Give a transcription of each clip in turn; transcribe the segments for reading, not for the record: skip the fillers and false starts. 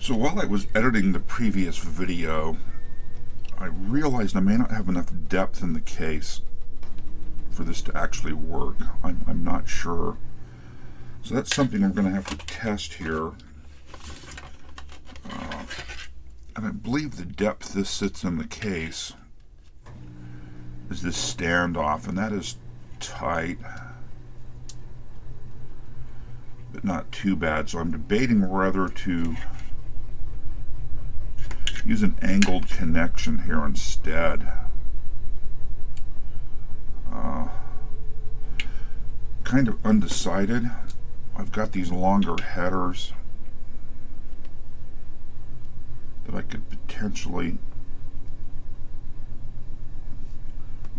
So while I was editing the previous video, I realized I may not have enough depth in the case for this to actually work. I'm not sure. So that's something I'm going to have to test here. And I believe the depth this sits in the case is this standoff, and that is tight, but not too bad. So I'm debating whether to use an angled connection here instead. Kind of undecided. I've got these longer headers that I could potentially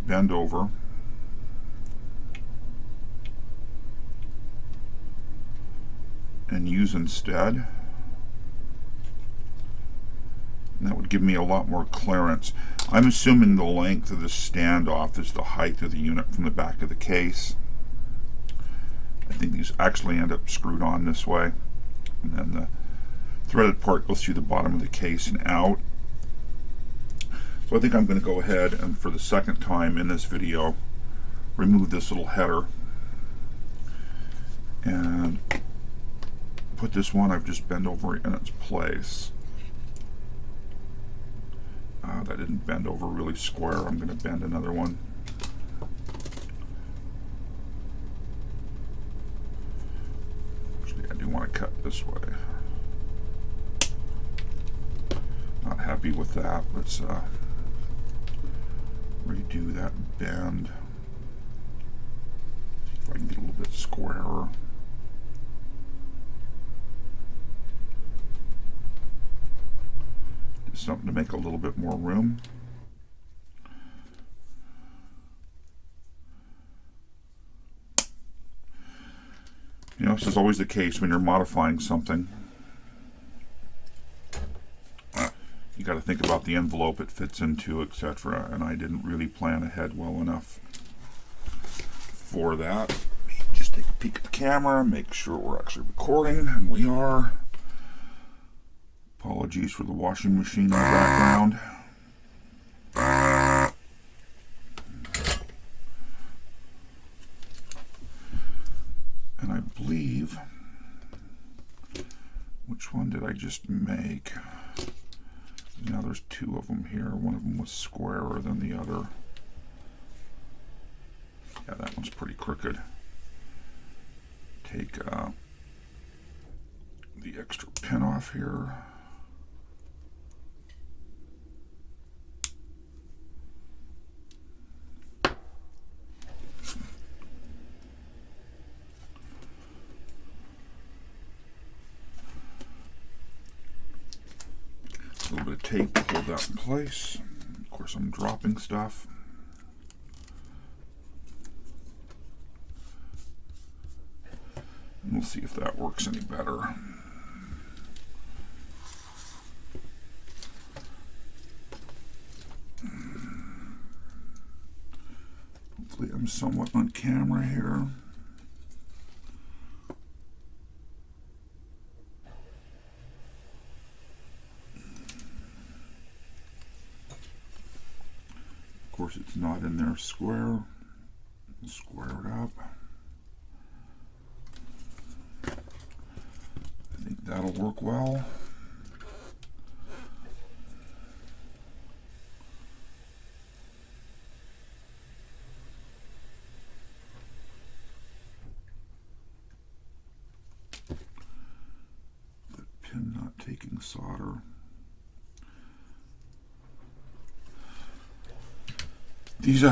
bend over. And use instead. And that would give me a lot more clearance. I'm assuming the length of the standoff is the height of the unit from the back of the case. I think these actually end up screwed on this way. And then the threaded part goes through the bottom of the case and out. So I think I'm going to go ahead and, for the second time in this video, remove this little header and put this one I've just bent over in its place. That didn't bend over really square. I'm going to bend another one. Actually, I do want to cut this way. Not happy with that. Let's redo that bend. See if I can get a little bit squarer. Something to make a little bit more room. You know, this is always the case when you're modifying something. You got to think about the envelope it fits into, etc. And I didn't really plan ahead well enough for that. Just take a peek at the camera, make sure we're actually recording, and we are. Apologies for the washing machine in the background. And I believe, which one did I just make? Now there's two of them here. One of them was squarer than the other. Yeah, that one's pretty crooked. Take the extra pin off here. A little bit of tape to hold that in place. Of course, I'm dropping stuff. And we'll see if that works any better. Hopefully I'm somewhat on camera here. Of course, it's not in there square. Square it up. I think that'll work well. The pin not taking solder. These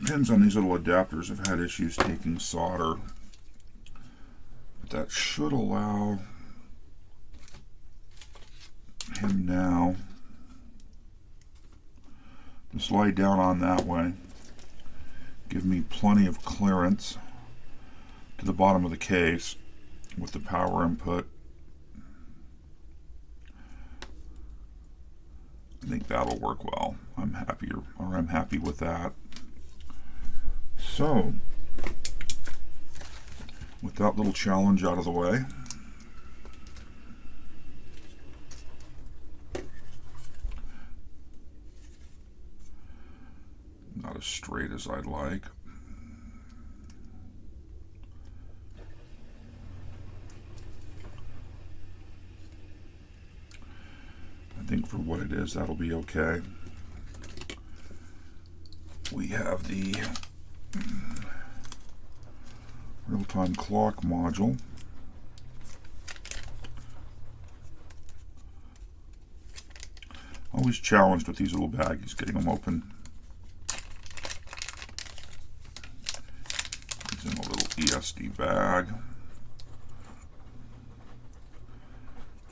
pins on these little adapters have had issues taking solder, but that should allow him now to slide down on that way, give me plenty of clearance to the bottom of the case with the power input. I think that'll work well. I'm happy with that. So With that little challenge out of the way, not as straight as I'd like. I think for what it is, that'll be okay. We have the real-time clock module. Always challenged with these little baggies, getting them open. It's in a little ESD bag.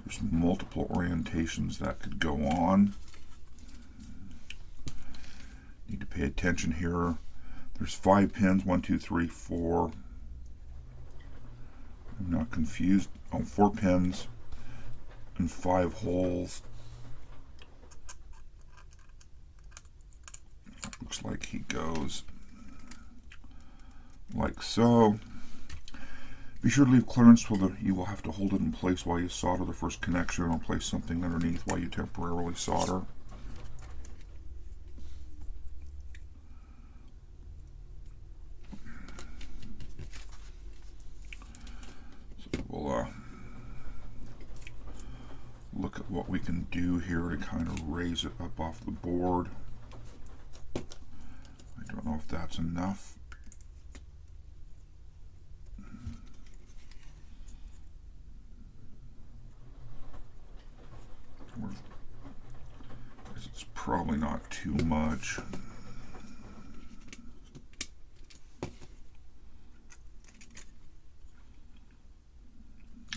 There's multiple orientations that could go on. Need to pay attention here. There's 5 pins, 1, 2, 3, 4. I'm not confused. Oh, 4 pins and 5 holes. Looks like he goes like so. Be sure to leave clearance so that you will have to hold it in place while you solder the first connection, or place something underneath while you temporarily solder. So we'll look at what we can do here to kind of raise it up off the board. I don't know if that's enough. It's probably not too much.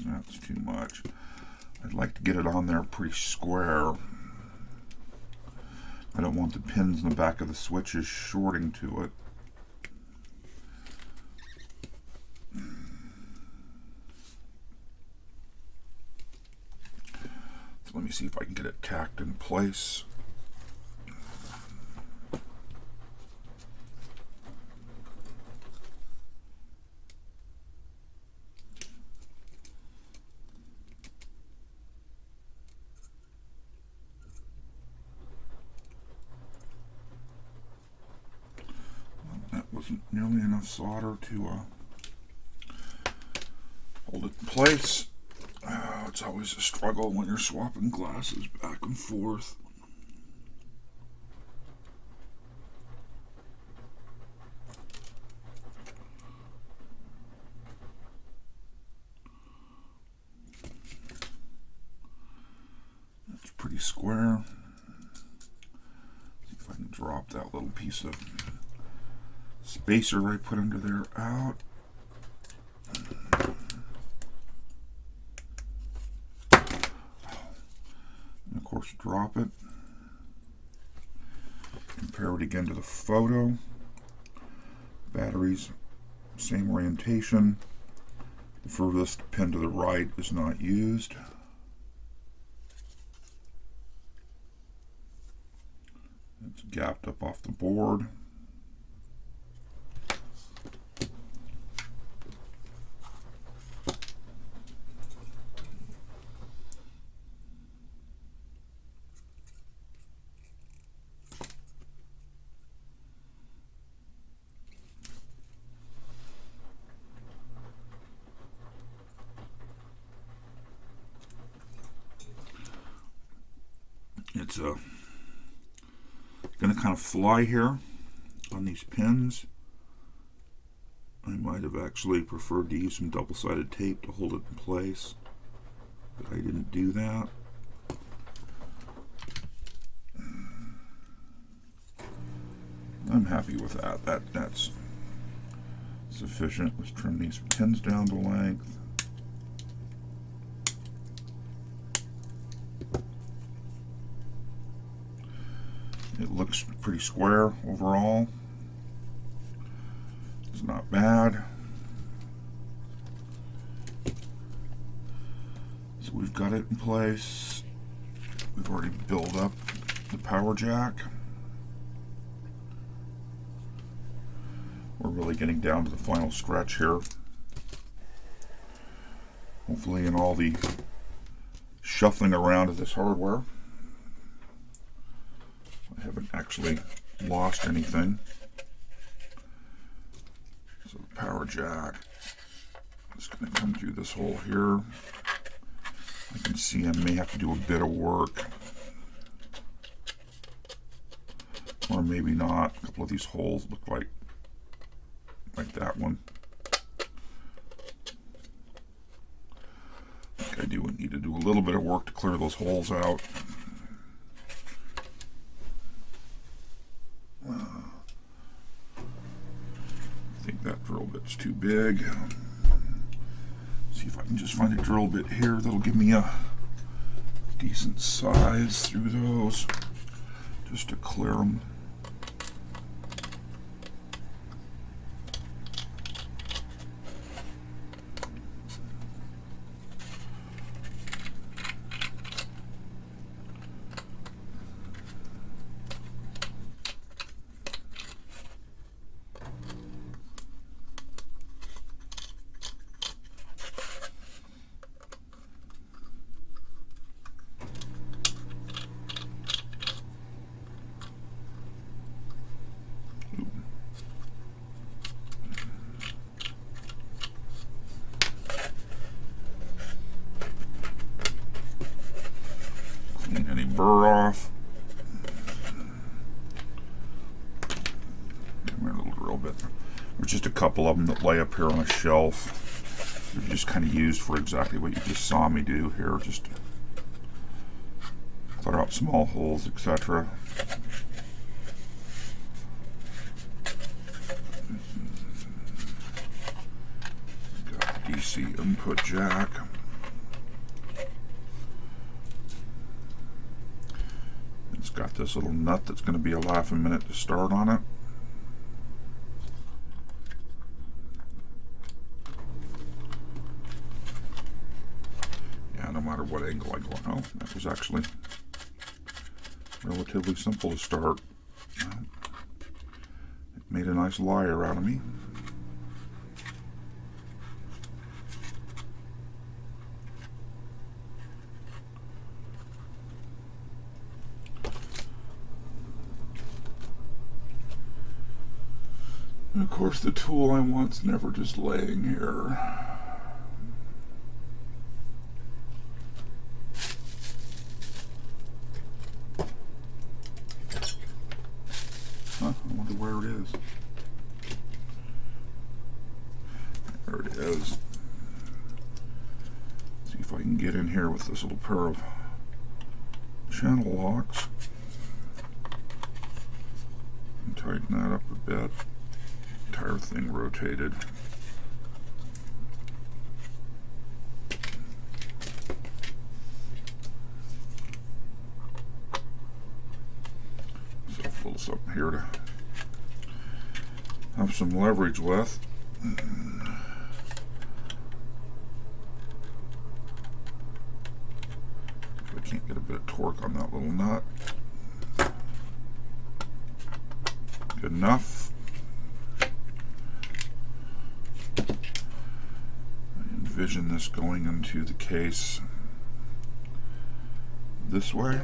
That's too much. I'd like to get it on there pretty square. I don't want the pins in the back of the switches shorting to it. So let me see if I can get it tacked in place. Wasn't nearly enough solder to hold it in place. It's always a struggle when you're swapping glasses back and forth. That's pretty square. See if I can drop that little piece of spacer I put under there out. And of course drop it. Compare it again to the photo. Batteries, same orientation. The furthest pin to the right is not used. It's gapped up off the board. It's going to kind of fly here on these pins. I might have actually preferred to use some double-sided tape to hold it in place, but I didn't do that. I'm happy with that. That's sufficient. Let's trim these pins down to length. It looks pretty square overall. It's not bad. So we've got it in place. We've already built up the power jack. We're really getting down to the final stretch here. Hopefully in all the shuffling around of this hardware, I haven't actually lost anything. So the power jack is going to come through this hole here. I can see I may have to do a bit of work. Or maybe not. A couple of these holes look like that one. I think I do need to do a little bit of work to clear those holes out. I think that drill bit's too big. See if I can just find a drill bit here that'll give me a decent size through those, just to clear them. Burr off. Come here, a little drill bit. There's just a couple of them that lay up here on a shelf. They're just kind of used for exactly what you just saw me do here, just clear out small holes, etc. Got the DC input jack. Got this little nut that's going to be a laughing minute to start on it. Yeah, no matter what angle I go on. Oh, that was actually relatively simple to start. It made a nice liar out of me. And of course, the tool I want's never just laying here. Huh, I wonder where it is. There it is. See if I can get in here with this little pair of channel locks and tighten that up a bit. Entire thing rotated. So a little something here to have some leverage with. If I can't get a bit of torque on that little nut. Good enough. Envision this going into the case this way.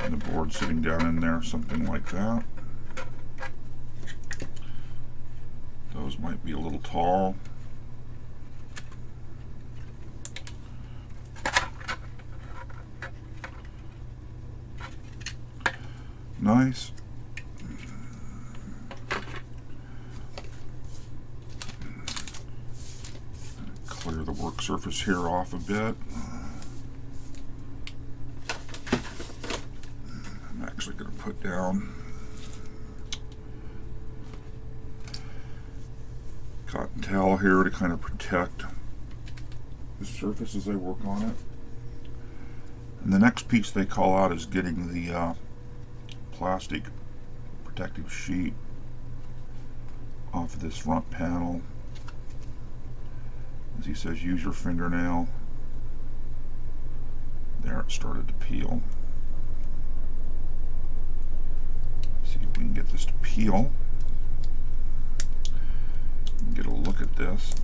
And the board sitting down in there, something like that. Those might be a little tall. Nice. Clear the work surface here off a bit. I'm actually going to put down cotton towel here to kind of protect the surface as I work on it. And the next piece they call out is getting the plastic protective sheet off of this front panel. As he says, use your fingernail. There, it started to peel. See if we can get this to peel. Get a look at this.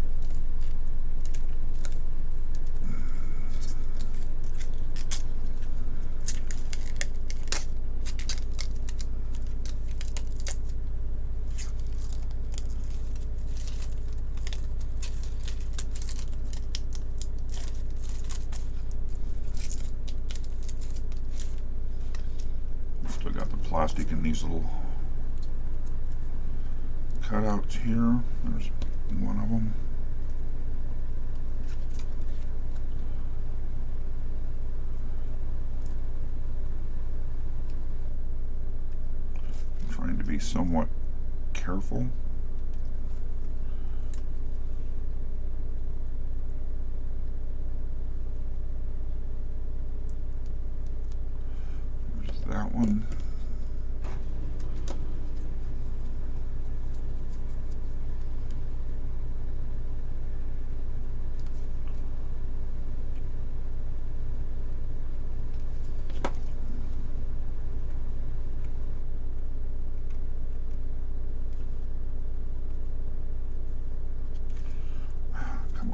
Still got the plastic in these little cutouts here. There's one of them. I'm trying to be somewhat careful. There's that one.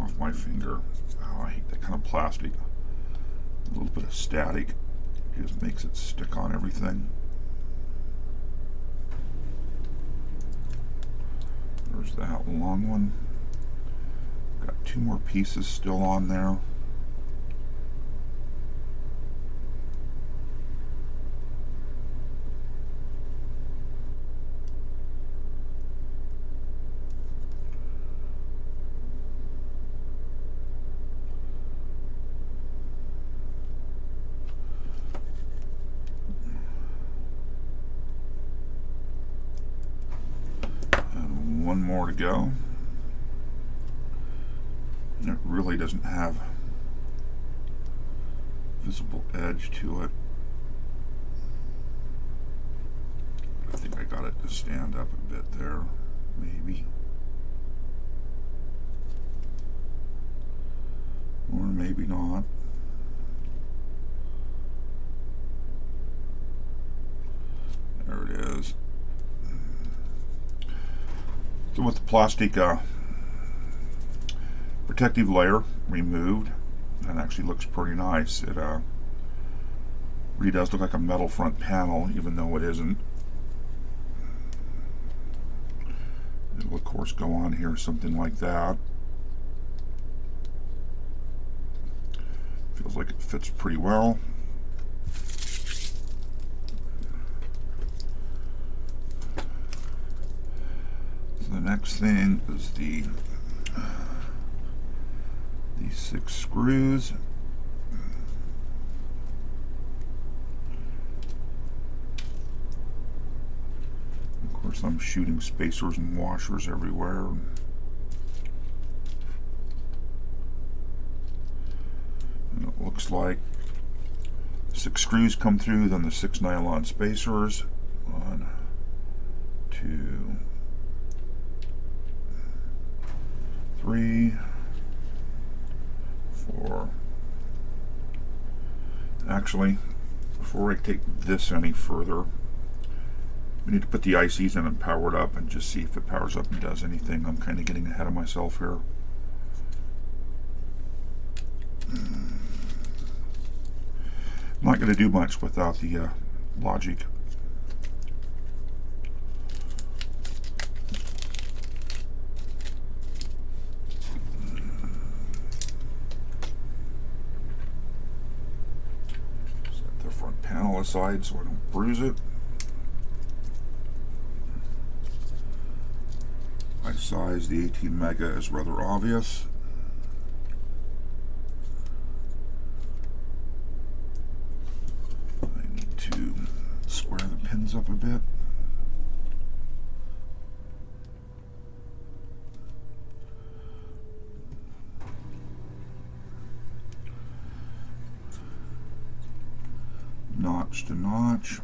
Off my finger. Oh, I hate that kind of plastic. A little bit of static just makes it stick on everything. There's that long one. Got two more pieces still on there. One more to go, and it really doesn't have visible edge to it. I think I got it to stand up a bit there, maybe, or maybe not. There it is. So with the plastic protective layer removed, that actually looks pretty nice. It really does look like a metal front panel, even though it isn't. It'll of course go on here something like that. Feels like it fits pretty well. The next thing is these 6 screws. Of course, I'm shooting spacers and washers everywhere. And it looks like 6 screws come through, then the 6 nylon spacers. 1, 2, 3, 4. Actually, before I take this any further, we need to put the ICs in and power it up and just see if it powers up and does anything. I'm kind of getting ahead of myself here. I'm not going to do much without the logic. Panel aside so I don't bruise it. My size, the 18 mega, is rather obvious. I need to square the pins up a bit. Notch to notch.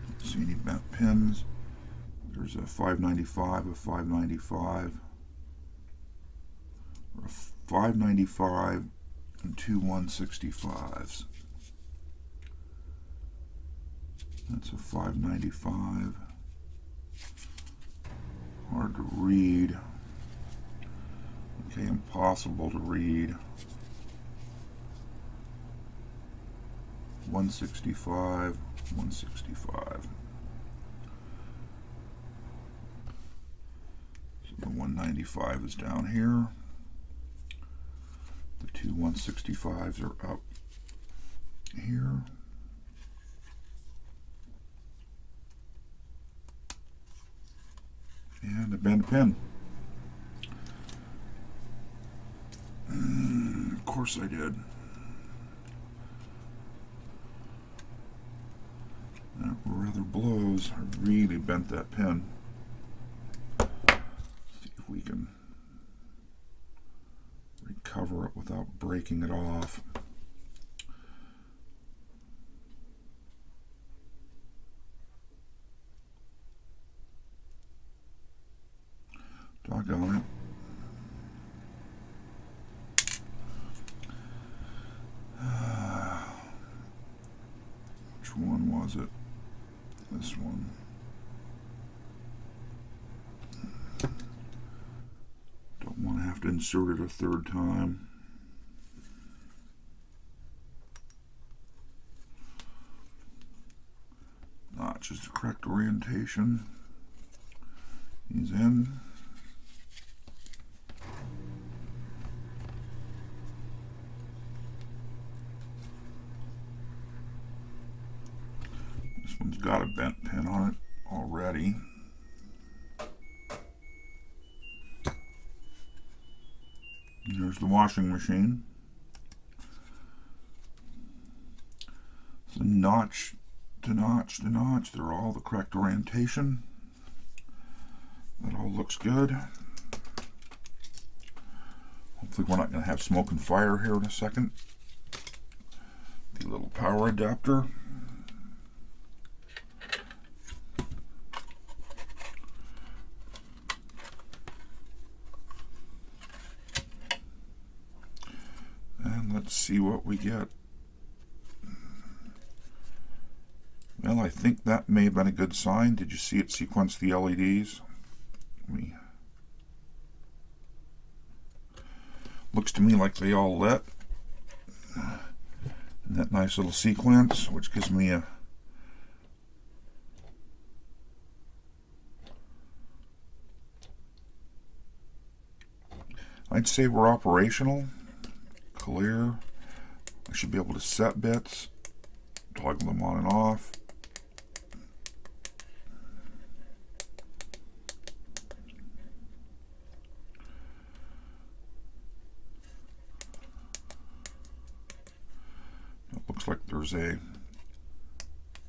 Don't see any bent pins. There's a 595, a 595, or a 595, and 2 165s. That's a 595. Hard to read. Okay, impossible to read. 165, 165. So the 195 is down here. The two 165s are up here. And I bent a pen. Of course I did. That rather blows. I really bent that pen. See if we can recover it without breaking it off. Doggone it. Which one was it? This one. Don't want to have to insert it a third time. Notch is the correct orientation. He's in. This one's got a bent pin on it already. And there's the washing machine. So notch to notch to notch, they're all the correct orientation. That all looks good. Hopefully we're not going to have smoke and fire here in a second. The little power adapter. And let's see what we get. Well, I think that may have been a good sign. Did you see it sequence the LEDs? Looks to me like they all lit in that nice little sequence, which gives me a I'd say we're operational. Clear. I should be able to set bits, toggle them on and off. It looks like there's a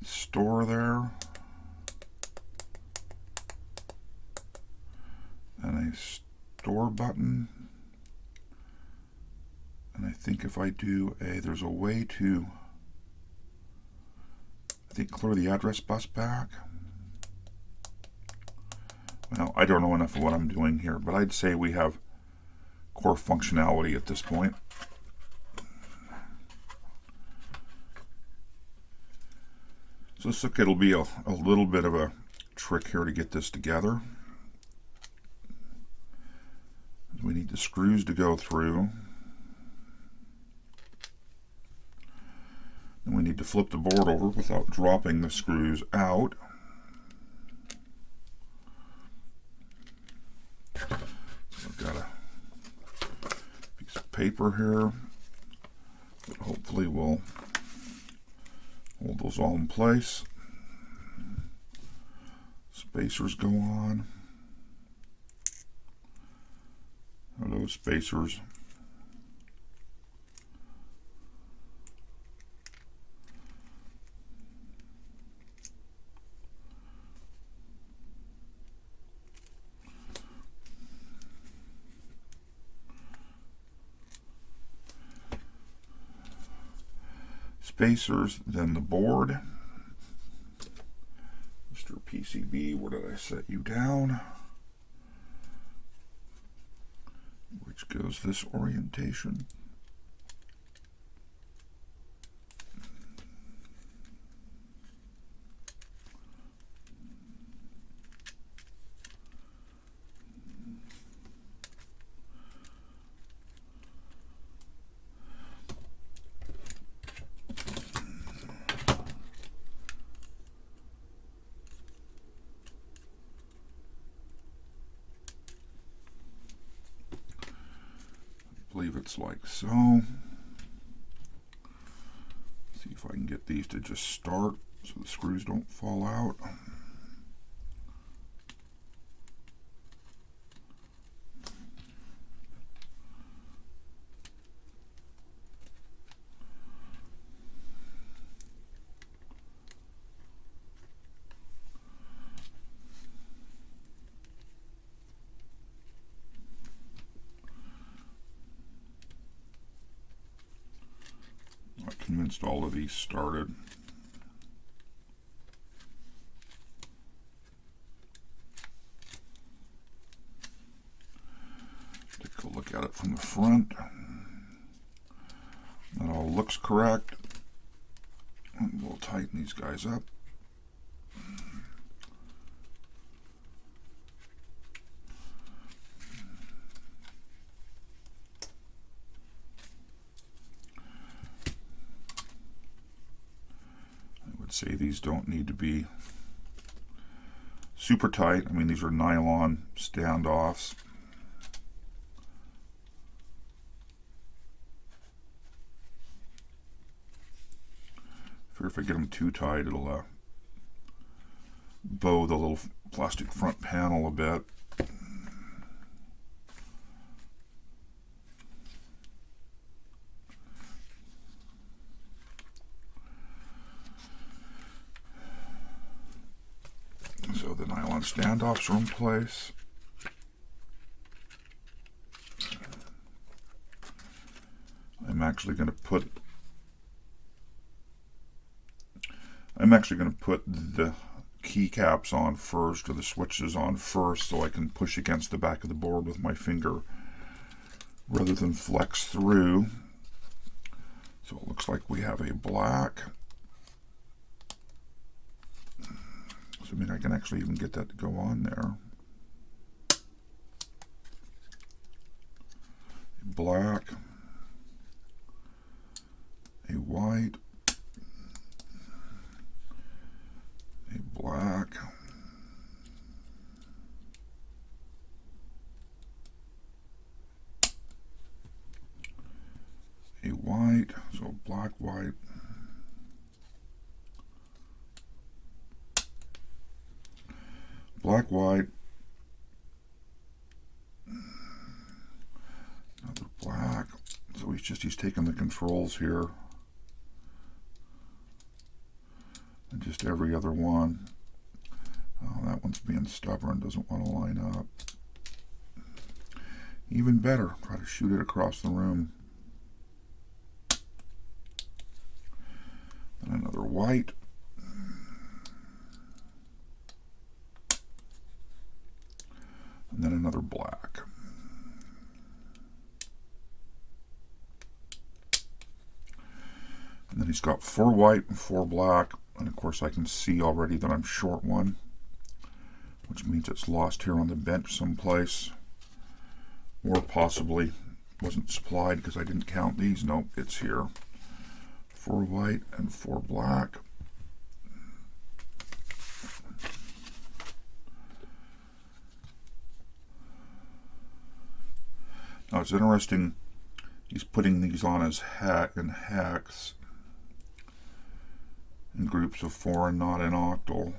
store there and a store button. And I think if I do there's a way to, I think, clear the address bus back. Well, I don't know enough of what I'm doing here, but I'd say we have core functionality at this point. So this it'll be a little bit of a trick here to get this together. We need the screws to go through. And we need to flip the board over without dropping the screws out. So I've got a piece of paper here that hopefully will hold those all in place. Spacers go on. Hello, spacers. Spacers, then the board. Mr. PCB, where did I set you down? Which goes this orientation. believe it's like so. See if I can get these to just start so the screws don't fall out. Convinced all of these started. Take a look at it from the front. That all looks correct. And we'll tighten these guys up. Say these don't need to be super tight. I mean, these are nylon standoffs. If I get them too tight, it'll bow the little plastic front panel a bit. So the nylon standoffs are in place. I'm actually going to put the keycaps on first, or the switches on first, so I can push against the back of the board with my finger rather than flex through. So it looks like we have a black. I mean, I can actually even get that to go on there. A black, a white, a black, a white, so black, white, black, white, another black. So he's taking the controls here, and just every other one. Oh, that one's being stubborn, doesn't want to line up. Even better, try to shoot it across the room. And another white. And then another black. And then he's got 4 white and 4 black. And of course I can see already that I'm short one, which means it's lost here on the bench someplace. Or possibly wasn't supplied because I didn't count these. Nope, it's here. 4 white and 4 black. Now it's interesting, he's putting these on as hex in groups of 4 and not in octal.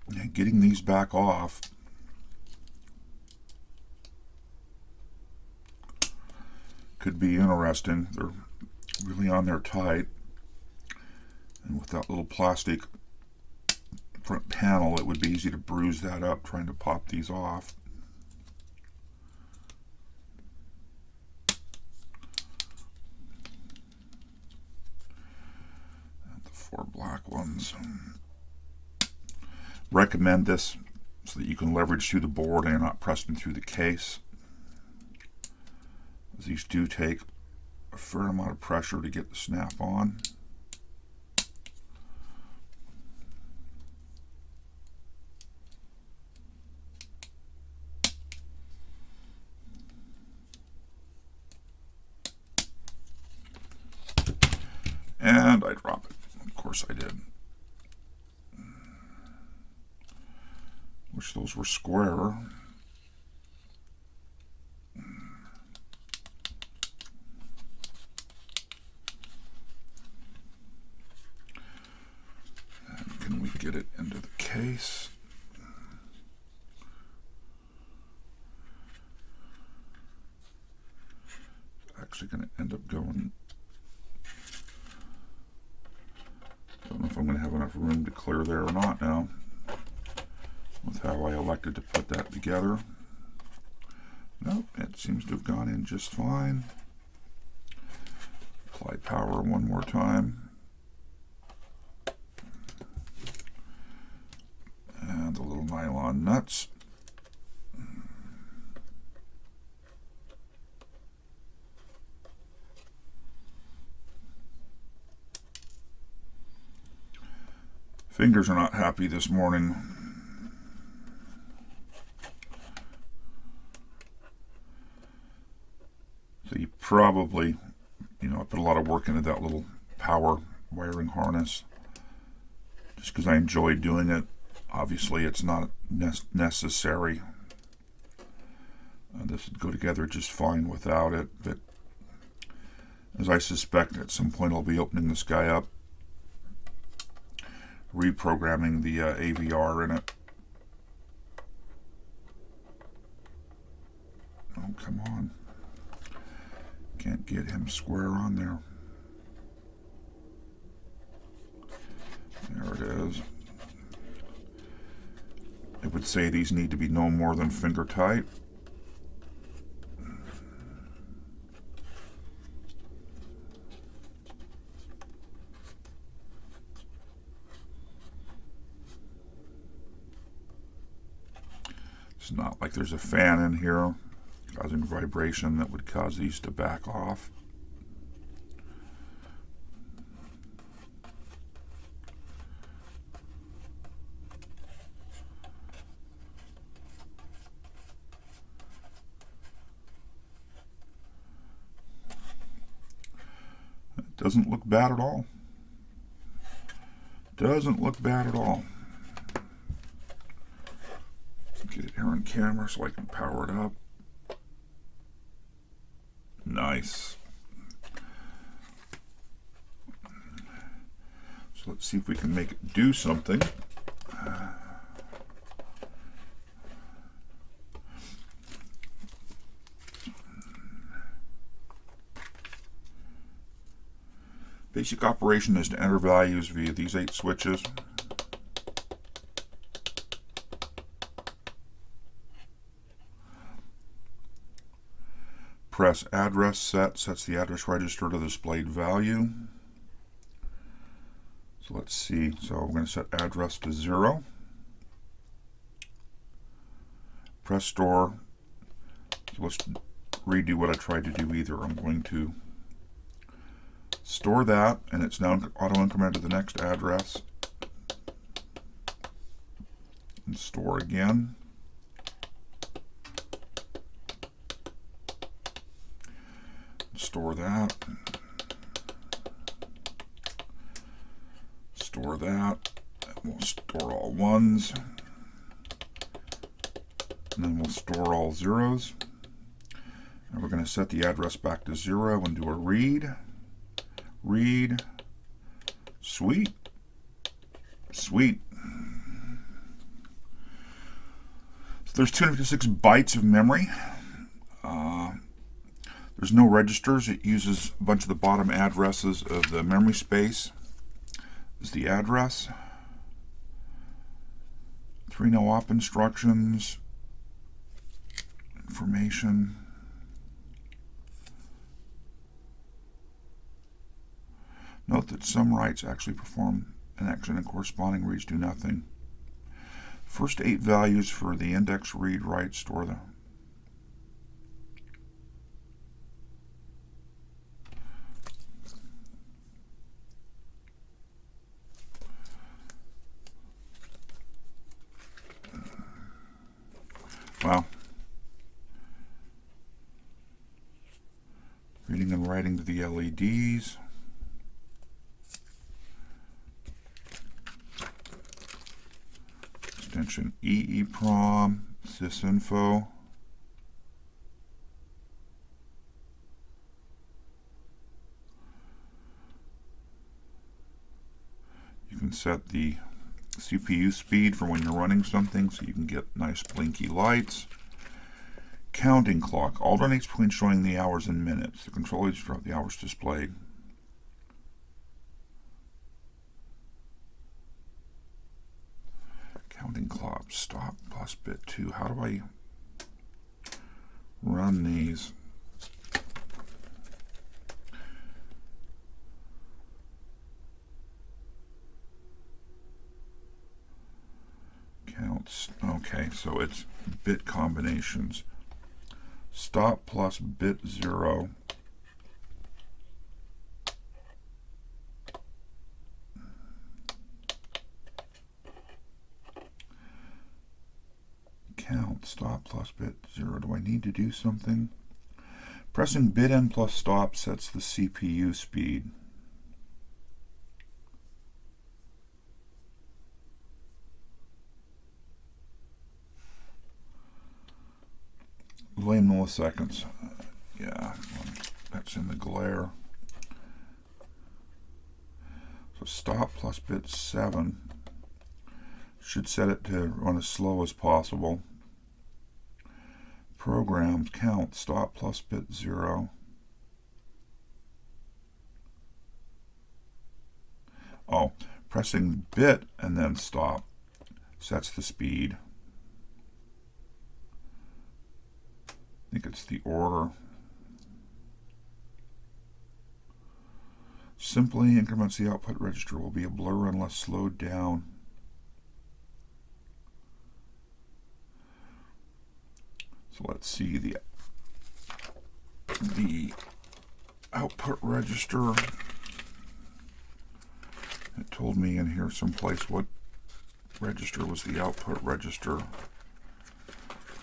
And getting these back off could be interesting. They're really on there tight. And with that little plastic front panel, it would be easy to bruise that up trying to pop these off. And the 4 black ones. Recommend this so that you can leverage through the board and you're not pressing through the case. These do take a fair amount of pressure to get the snap on. And I drop it. Of course I did. Wish those were square. And can we get it into the case? Actually going to end up going. Don't know if I'm going to have enough room to clear there or not now, with how I elected to put that together. Nope, it seems to have gone in just fine. Apply power one more time. And the little nylon nuts. Fingers are not happy this morning. So you probably, I put a lot of work into that little power wiring harness just because I enjoy doing it. Obviously, it's not necessary. This would go together just fine without it, but as I suspect, at some point I'll be opening this guy up, reprogramming the AVR in it. Oh, come on. Can't get him square on there. There it is. It would say these need to be no more than finger tight. It's not like there's a fan in here causing vibration that would cause these to back off. It doesn't look bad at all. Doesn't look bad at all. Get it here on camera so I can power it up. Nice. So let's see if we can make it do something. Basic operation is to enter values via these 8 switches. Press address set, sets the address register to the displayed value. So let's see, so we're going to set address to 0. Press store. So let's redo what I tried to do either. I'm going to store that, and it's now auto increment to the next address. And store again. Store that. Store that. And we'll store all 1s. And then we'll store all 0s. And we're going to set the address back to 0 and do a read. Read. Sweet. Sweet. So there's 256 bytes of memory. There's no registers. It uses a bunch of the bottom addresses of the memory space as the address. 3 no-op instructions. Information. Note that some writes actually perform an action and corresponding reads do nothing. First 8 values for the index read, write, store them. Wow. Reading and writing to the LEDs. extension EEPROM, sysinfo. You can set the CPU speed for when you're running something so you can get nice blinky lights. Counting clock alternates between showing the hours and minutes. The control aids drop the hours displayed. Counting clock, stop plus bit 2. How do I run these? Counts. Okay, so it's bit combinations. Stop plus bit 0. Count, stop plus bit 0. Do I need to do something? Pressing bit N plus stop sets the CPU speed. Delay milliseconds. Yeah, that's in the glare. So stop plus bit 7 should set it to run as slow as possible. Programs, count, stop plus bit 0. Oh, pressing bit and then stop sets the speed. I think it's the order. Simply increments the output register will be a blur unless slowed down. So let's see the output register. It told me in here someplace what register was the output register.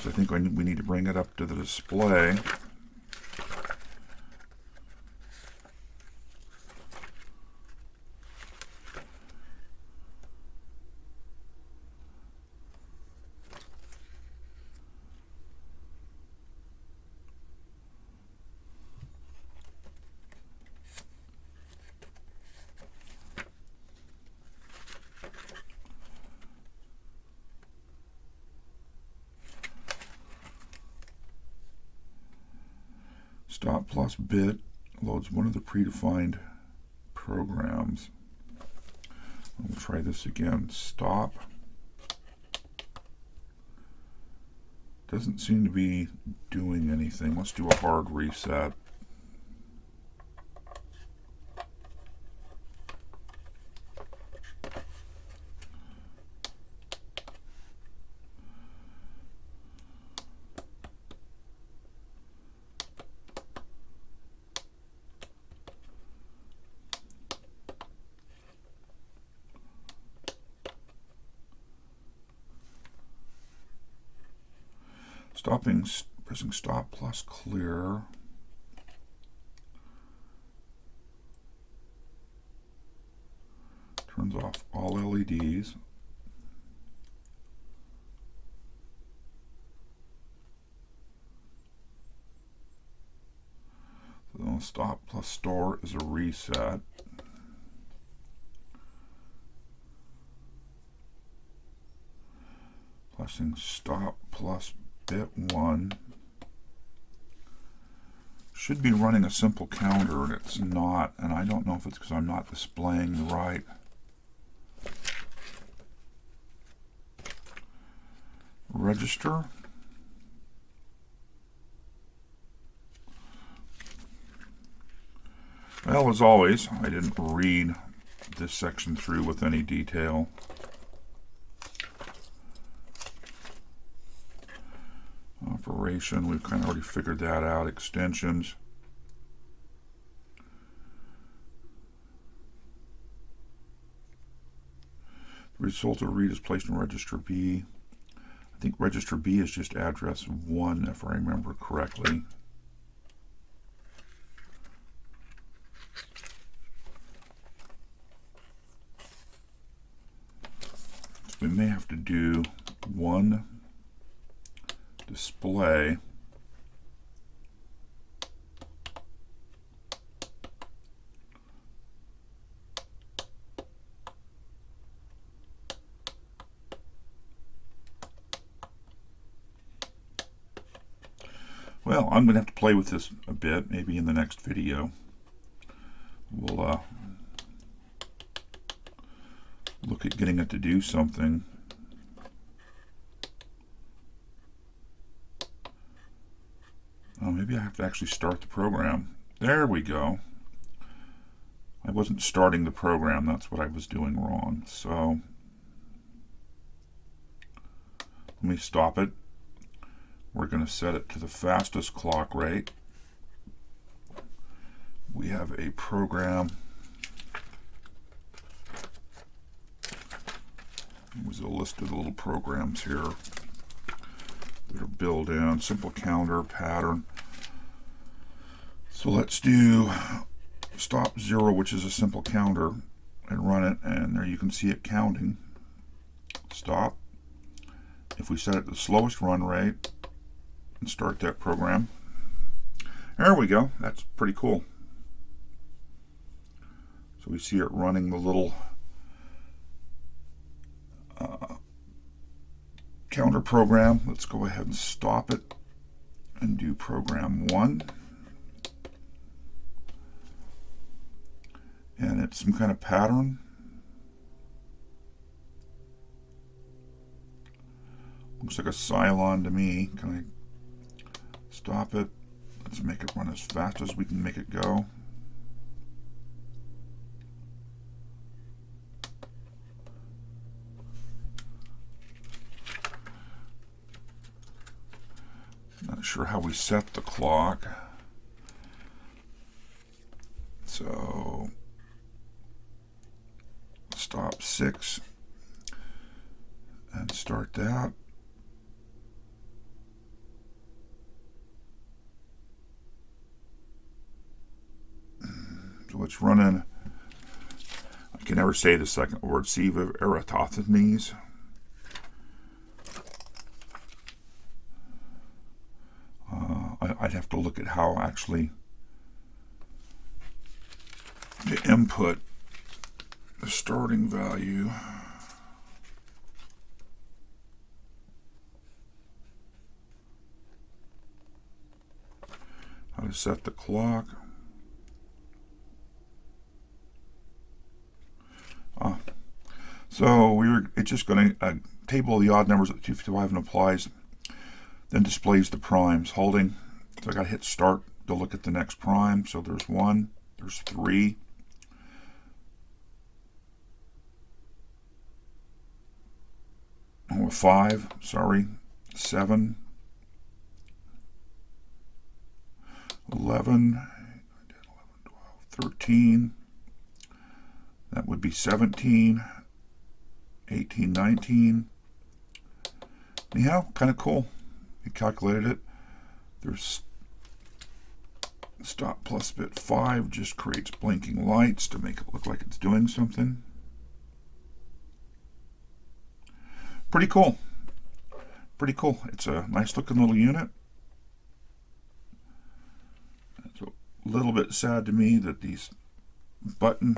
So I think we need to bring it up to the display. Stop plus bit loads one of the predefined programs. We'll try this again. Stop. Doesn't seem to be doing anything. Let's do a hard reset. Pressing stop plus clear. Turns off all LEDs. So stop plus store is a reset. Pressing stop plus bit 1 should be running a simple counter, and it's not, and I don't know if it's because I'm not displaying the right register. Well, as always, I didn't read this section through with any detail. Operation, we've kind of already figured that out. Extensions. The result of read is placed in register B. I think register B is just address 1, if I remember correctly. So we may have to do one display. Well, I'm going to have to play with this a bit. Maybe in the next video we'll look at getting it to do something. Oh, maybe I have to actually start the program. There we go. I wasn't starting the program. That's what I was doing wrong. So let me stop it. We're going to set it to the fastest clock rate. We have a program. There's a list of the little programs here that are built in. Simple counter, pattern. So let's do stop 0, which is a simple counter, and run it, and there you can see it counting. Stop. If we set it to the slowest run rate and start that program, there we go. That's pretty cool. So we see it running the little counter program. Let's go ahead and stop it and do program 1. And it's some kind of pattern. Looks like a Cylon to me. Can I stop it? Let's make it run as fast as we can make it go. Not sure how we set the clock. So stop 6 and start that. So it's running, I can never say the second word, Siva Eratosthenes. I'd have to look at how actually to input the starting value. How to set the clock. So it's just going to table the odd numbers at 255 and applies, then displays the primes. Holding, so I got to hit start to look at the next prime. So there's 1, there's 3. Oh, 5, sorry, 7, 11, 12, 13, that would be 17, 18, 19. Anyhow, kind of cool. We calculated it. There's stop plus bit 5 just creates blinking lights to make it look like it's doing something. Pretty cool. Pretty cool. It's a nice looking little unit. It's a little bit sad to me that these button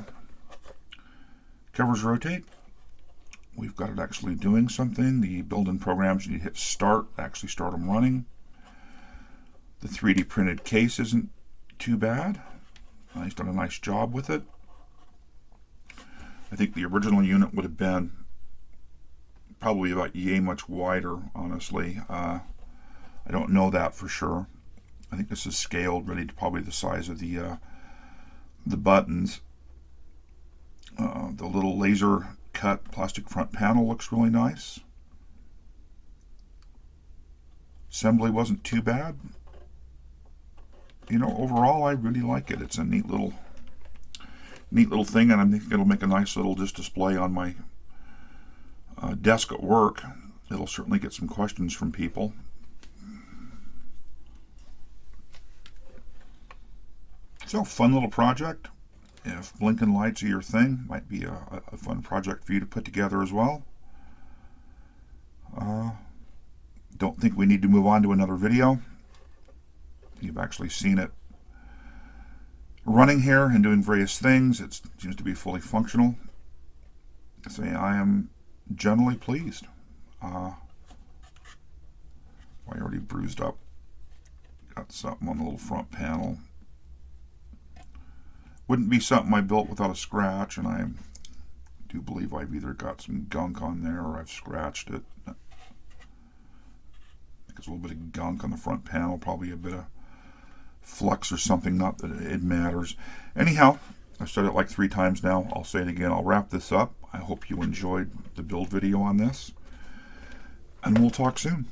covers rotate. We've got it actually doing something. The built-in programs, you need to hit start to actually start them running. The 3D printed case isn't too bad. He's done a nice job with it. I think the original unit would have been probably about yay much wider, honestly. I don't know that for sure. I think this is scaled really to probably the size of the buttons. The little laser cut plastic front panel looks really nice. Assembly wasn't too bad. You know, overall I really like it. It's a neat little thing, and I think it'll make a nice little just display on my desk at work. It'll certainly get some questions from people. So, fun little project. If blinking lights are your thing, might be a fun project for you to put together as well. Don't think we need to move on to another video. You've actually seen it running here and doing various things. It seems to be fully functional. So I am generally pleased. I already bruised up. Got something on the little front panel. Wouldn't be something I built without a scratch, and I do believe I've either got some gunk on there or I've scratched it. I think there's a little bit of gunk on the front panel, probably a bit of flux or something, not that it matters. Anyhow, I've said it like 3 times now. I'll say it again. I'll wrap this up. I hope you enjoyed the build video on this, and we'll talk soon.